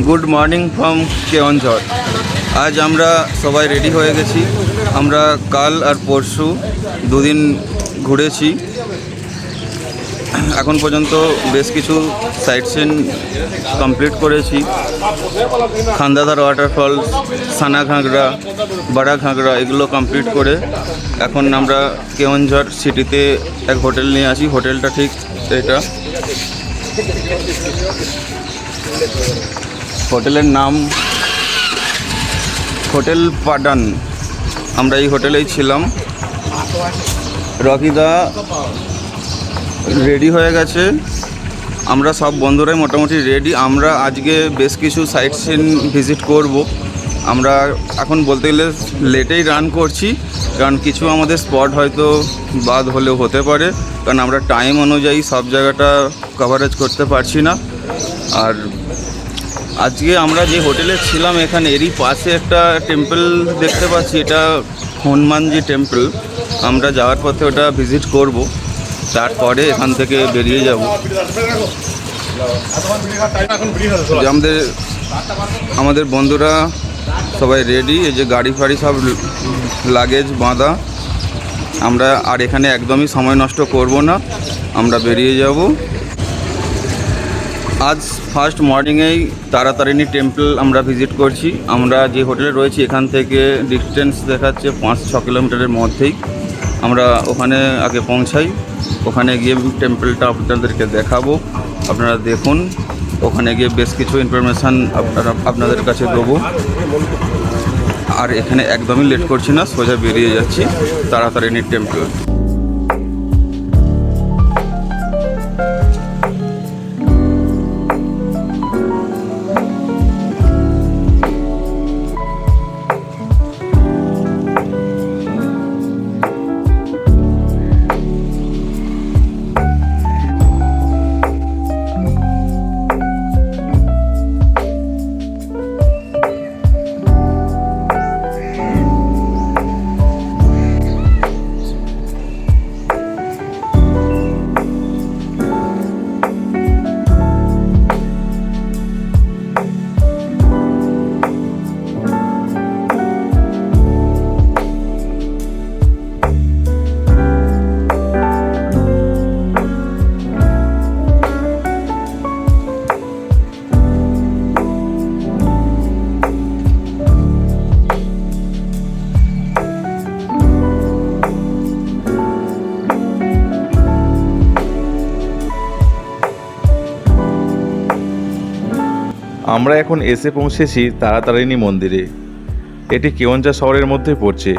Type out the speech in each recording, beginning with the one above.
Good morning from Keonjhar. আজ আমরা সবাই রেডি হয়ে গেছি। আমরা কাল আর পরশু দুদিন ঘুরেছি। এখন পর্যন্ত বেশ কিছু সাইট সিন কমপ্লিট করেছি। খান্দাদার ওয়াটারফল, সানা ঘাগরা, বড়া ঘাগরা এগুলো কমপ্লিট করে এখন আমরা কেওনঝড় সিটিতে এক হোটেল নিয়ে আসি। হোটেলটা ঠিক এটা। হোটেলের নাম হোটেল পাডান। আমরা এই হোটেলেই ছিলাম। রকিদা রেডি হয়ে গেছে, আমরা সব বন্ধুরাই মোটামুটি রেডি। আমরা আজকে বেশ কিছু সাইট সিন ভিজিট করব। আমরা এখন বলতে গেলে লেটেই রান করছি, কারণ কিছু আমাদের স্পট হয়তো বাদ হলেও হতে পারে, কারণ আমরা টাইম অনুযায়ী সব জায়গাটা কভারেজ করতে পারছি না। আর আজকে আমরা যে হোটেলে ছিলাম এখানে এরই পাশে একটা টেম্পল দেখতে পাচ্ছি, এটা হনুমানজি টেম্পল। আমরা যাওয়ার পথে ওটা ভিজিট করব, তারপরে এখান থেকে বেরিয়ে যাব। আমাদের বন্ধুরা সবাই রেডি, এই যে গাড়ি ফাড়ি সব লাগেজ বাঁধা। আমরা আর এখানে একদমই সময় নষ্ট করব না, আমরা বেরিয়ে যাব। আজ ফার্স্ট মর্নিংয়েই তারাতারিণী টেম্পল আমরা ভিজিট করছি। আমরা যে হোটেলে রয়েছি এখান থেকে ডিস্টেন্স দেখাচ্ছে 5-6 কিলোমিটারের মধ্যেই। আমরা ওখানে আগে পৌঁছাই, ওখানে গিয়ে টেম্পলটা আপনাদেরকে দেখাবো। আপনারা দেখুন, ওখানে গিয়ে বেশ কিছু ইনফরমেশান আপনাদের কাছে দেবো। আর এখানে একদমই লেট করছি না, সোজা বেরিয়ে যাচ্ছি তারাতারিণী টেম্পল। আমরা এখন এসে পৌঁছেছি তারাতারিণী মন্দিরে। এটি কেওনঝড় শহরের মধ্যে পড়ছে।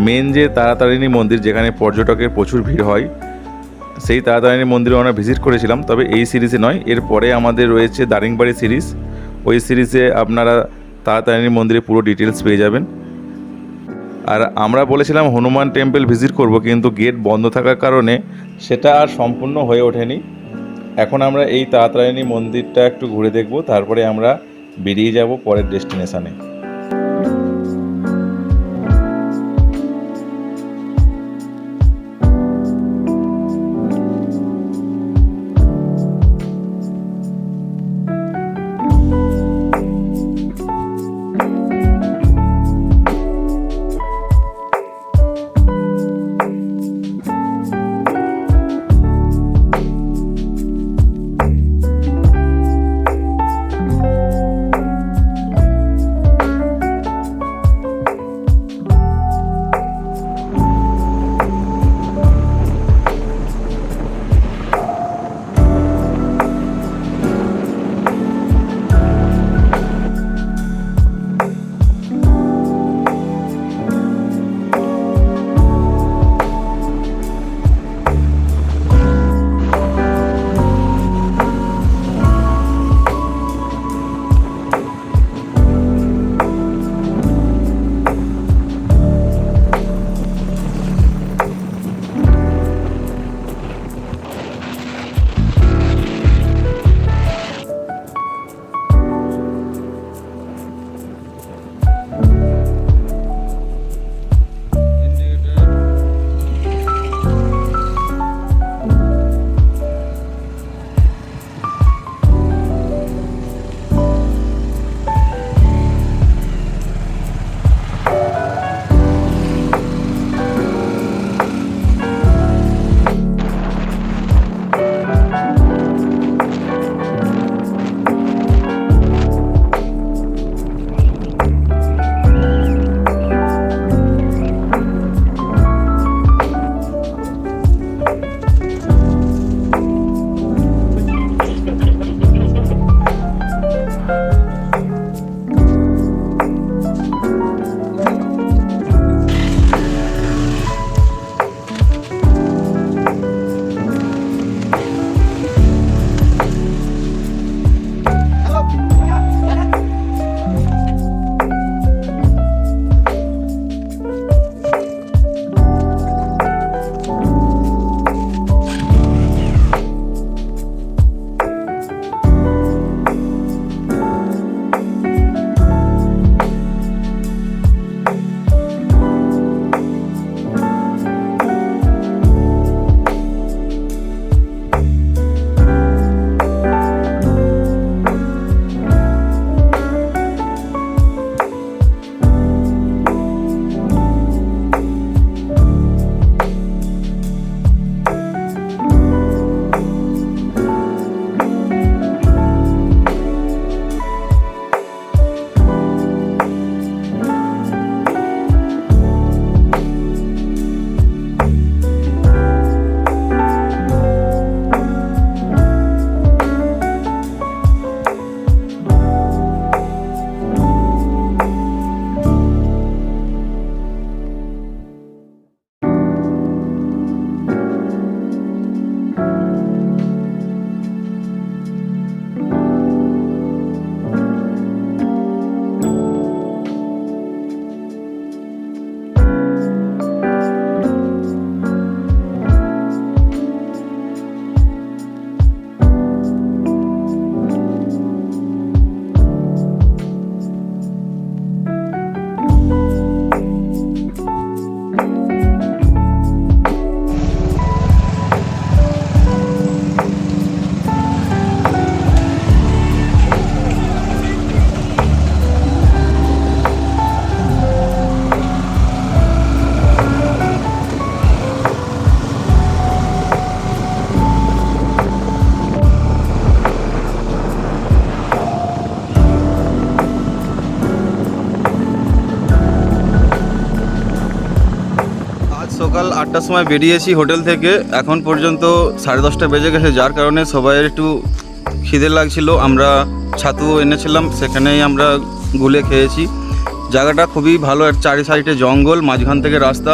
মেন যে তারাতারিণী মন্দির, যেখানে পর্যটকের প্রচুর ভিড় হয়, সেই তারাতারিণী মন্দিরে আমরা ভিজিট করেছিলাম। তবে এই সিরিজে নয়, এরপরে আমাদের রয়েছে দারিংবাড়ি সিরিজ। ওই সিরিজে আপনারা তারাতারিণী মন্দিরে পুরো ডিটেলস পেয়ে যাবেন। আর আমরা বলেছিলাম হনুমান টেম্পল ভিজিট করব, কিন্তু গেট বন্ধ থাকার কারণে সেটা আর সম্পূর্ণ হয়ে ওঠেনি। এখন আমরা এই তারাতারিণী মন্দিরটা একটু ঘুরে দেখব, তারপরে আমরা বেরিয়ে যাব পরের ডেস্টিনেশনে। সকাল 8টার সময় বেরিয়েছি হোটেল থেকে, এখন পর্যন্ত 10:30 বেজে গেছে, যার কারণে সবাইয়ের একটু খিদে লাগছিল। আমরা ছাতু এনেছিলাম, সেখানেই আমরা গুলে খেয়েছি। জায়গাটা খুবই ভালো, চারি সাইডে জঙ্গল, মাঝখান থেকে রাস্তা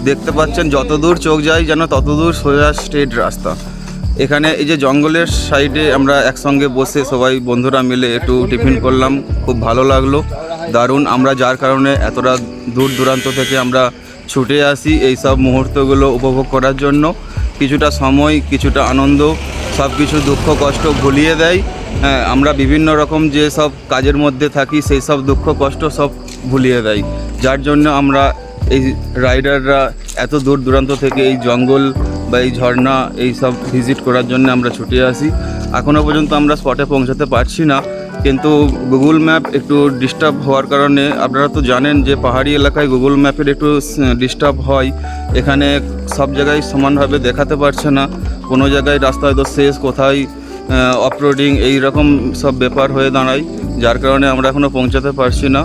দেখতে পাচ্ছেন, যত দূর চোখ যায় যেন তত দূর সোজা স্ট্রেট রাস্তা। এখানে এই যে জঙ্গলের সাইডে আমরা একসঙ্গে বসে সবাই বন্ধুরা মিলে একটু টিফিন করলাম, খুব ভালো লাগলো, দারুণ। আমরা যার কারণে এতটা দূর দূরান্ত থেকে আমরা ছুটে আসি এই সব মুহূর্তগুলো উপভোগ করার জন্য। কিছুটা সময়, কিছুটা আনন্দ, সব কিছু দুঃখ কষ্ট ভুলিয়ে দেয়। হ্যাঁ, আমরা বিভিন্ন রকম যে সব কাজের মধ্যে থাকি সেই সব দুঃখ কষ্ট সব ভুলিয়ে দেয়, যার জন্য আমরা এই রাইডাররা এত দূর দূরান্ত থেকে এই জঙ্গল বা এই ঝর্ণা এই সব ভিজিট করার জন্য আমরা ছুটে আসি। এখনও পর্যন্ত আমরা স্পটে পৌঁছাতে পারছি না, কিন্তু গুগল ম্যাপ একটু ডিস্টার্ব হওয়ার কারণে, আপনারা তো জানেন যে পাহাড়ি এলাকায় গুগল ম্যাপের একটু ডিস্টার্ব হয়। এখানে সব জায়গায় সমানভাবে দেখাতে পারছে না, কোনো জায়গায় রাস্তা হয়তো শেষ, কোথায় অফরোডিং, এই রকম সব ব্যাপার হয়ে দাঁড়ায়, যার কারণে আমরা এখনও পৌঁছাতে পারছি না।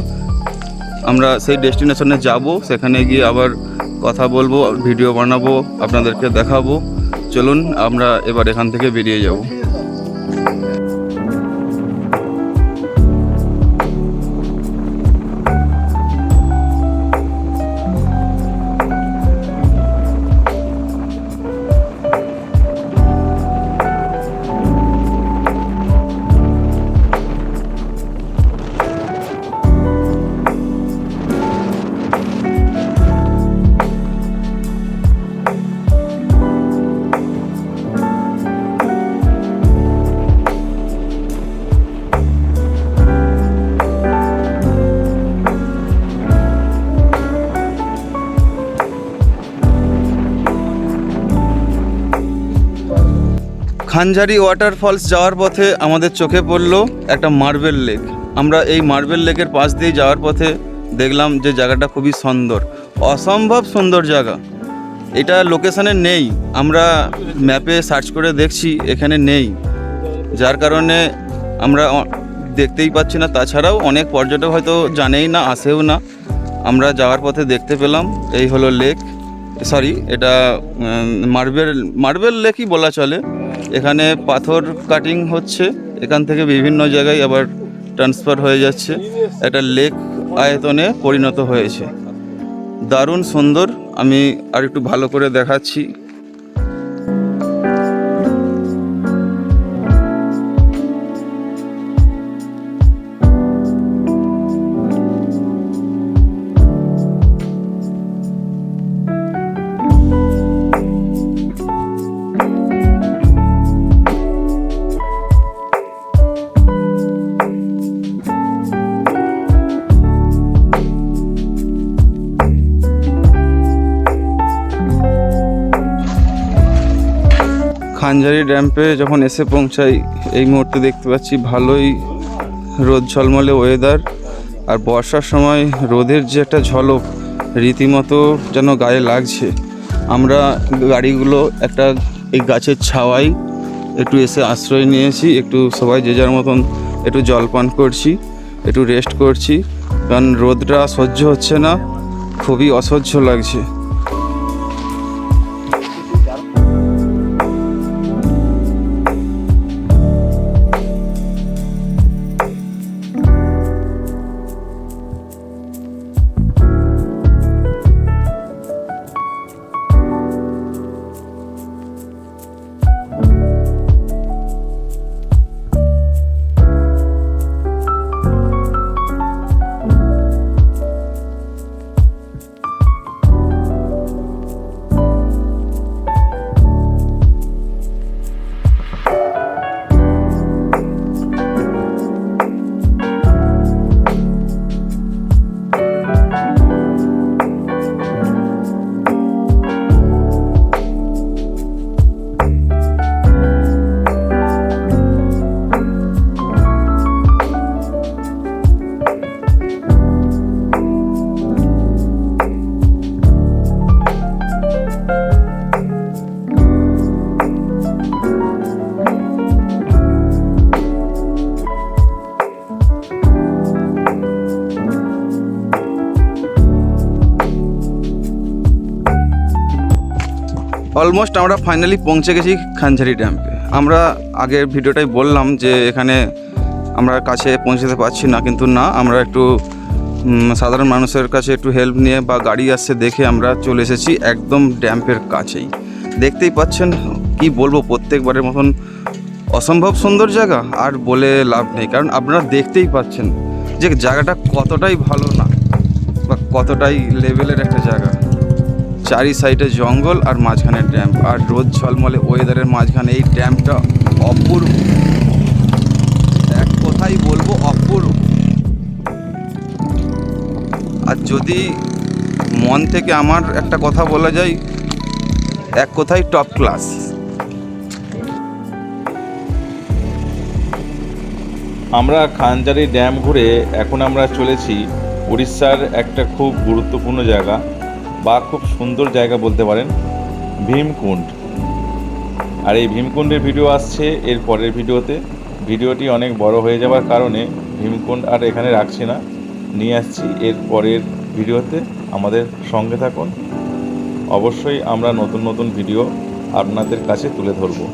আমরা সেই ডেস্টিনেশনে যাব, সেখানে গিয়ে আবার কথা বলবো, ভিডিও বানাবো, আপনাদেরকে দেখাবো। চলুন আমরা এবার এখান থেকে বেরিয়ে যাব। খানঝারি ওয়াটারফলস যাওয়ার পথে আমাদের চোখে পড়লো একটা মার্বেল লেক। আমরা এই মার্বেল লেকের পাশ দিয়ে যাওয়ার পথে দেখলাম যে জায়গাটা খুবই সুন্দর, অসম্ভব সুন্দর জায়গা। এটা লোকেশানে নেই, আমরা ম্যাপে সার্চ করে দেখছি এখানে নেই, যার কারণে আমরা দেখতেই পাচ্ছি না। তাছাড়াও অনেক পর্যটক হয়তো জানেই না, আসেও না। আমরা যাওয়ার পথে দেখতে পেলাম এই হলো লেক, সরি এটা মার্বেল লেকই বলা চলে। এখানে পাথর কাটিং হচ্ছে, এখান থেকে বিভিন্ন জায়গায় আবার ট্রান্সফার হয়ে যাচ্ছে, একটা লেক আয়তনে পরিণত হয়েছে, দারুণ সুন্দর। আমি আর একটু ভালো করে দেখাচ্ছি। খানঝারি ড্যাম্পে যখন এসে পৌঁছাই, এই মুহূর্তে দেখতে পাচ্ছি ভালোই রোদ ঝলমলে ওয়েদার, আর বর্ষার সময় রোদের যে একটা ঝলক রীতিমতো যেন গায়ে লাগছে। আমরা গাড়িগুলো একটা এই গাছের ছাওয়ায় একটু এসে আশ্রয় নিয়েছি, একটু সবাই যে যার মতন একটু জলপান করছি, একটু রেস্ট করছি, কারণ রোদটা সহ্য হচ্ছে না, খুবই অসহ্য লাগছে। অলমোস্ট আমরা ফাইনালি পৌঁছে গেছি খানঝারি ড্যাম্পে। আমরা আগের ভিডিওটাই বললাম যে এখানে আমরা কাছে পৌঁছতে পারছি না, কিন্তু না, আমরা একটু সাধারণ মানুষের কাছে একটু হেল্প নিয়ে বা গাড়ি আসছে দেখে আমরা চলে এসেছি একদম ড্যাম্পের কাছেই। দেখতেই পাচ্ছেন, কি বলবো, প্রত্যেকবারের মতন অসম্ভব সুন্দর জায়গা, আর বলে লাভ নেই, কারণ আপনারা দেখতেই পাচ্ছেন যে জায়গাটা কতটাই ভালো না বা কতটাই লেভেলের একটা জায়গা। চারি সাইডে জঙ্গল আর মাঝখানে ড্যাম্প, আর রোদ ঝলমলে ওয়েদারের মাঝখানে এই ড্যাম্পটা অপূর্ব, এক কথাই বলবো অপূর্ব। আর যদি মন থেকে আমার একটা কথা বলা যায়, এক কথাই টপ ক্লাস। আমরা খানজারি ড্যাম ঘুরে এখন আমরা চলেছি উড়িষ্যার একটা খুব গুরুত্বপূর্ণ জায়গা বা খুব সুন্দর জায়গা বলতে পারেন, ভীমকুণ্ড। আর এই ভীমকুণ্ডের ভিডিও আসছে এর পরের ভিডিওতে। ভিডিওটি অনেক বড় হয়ে যাওয়ার কারণে ভীমকুণ্ড আর এখানে রাখছি না, নিয়ে আসছি এর পরের ভিডিওতে। আমাদের সঙ্গে থাকুন, অবশ্যই আমরা নতুন নতুন ভিডিও আপনাদের কাছে তুলে ধরবো।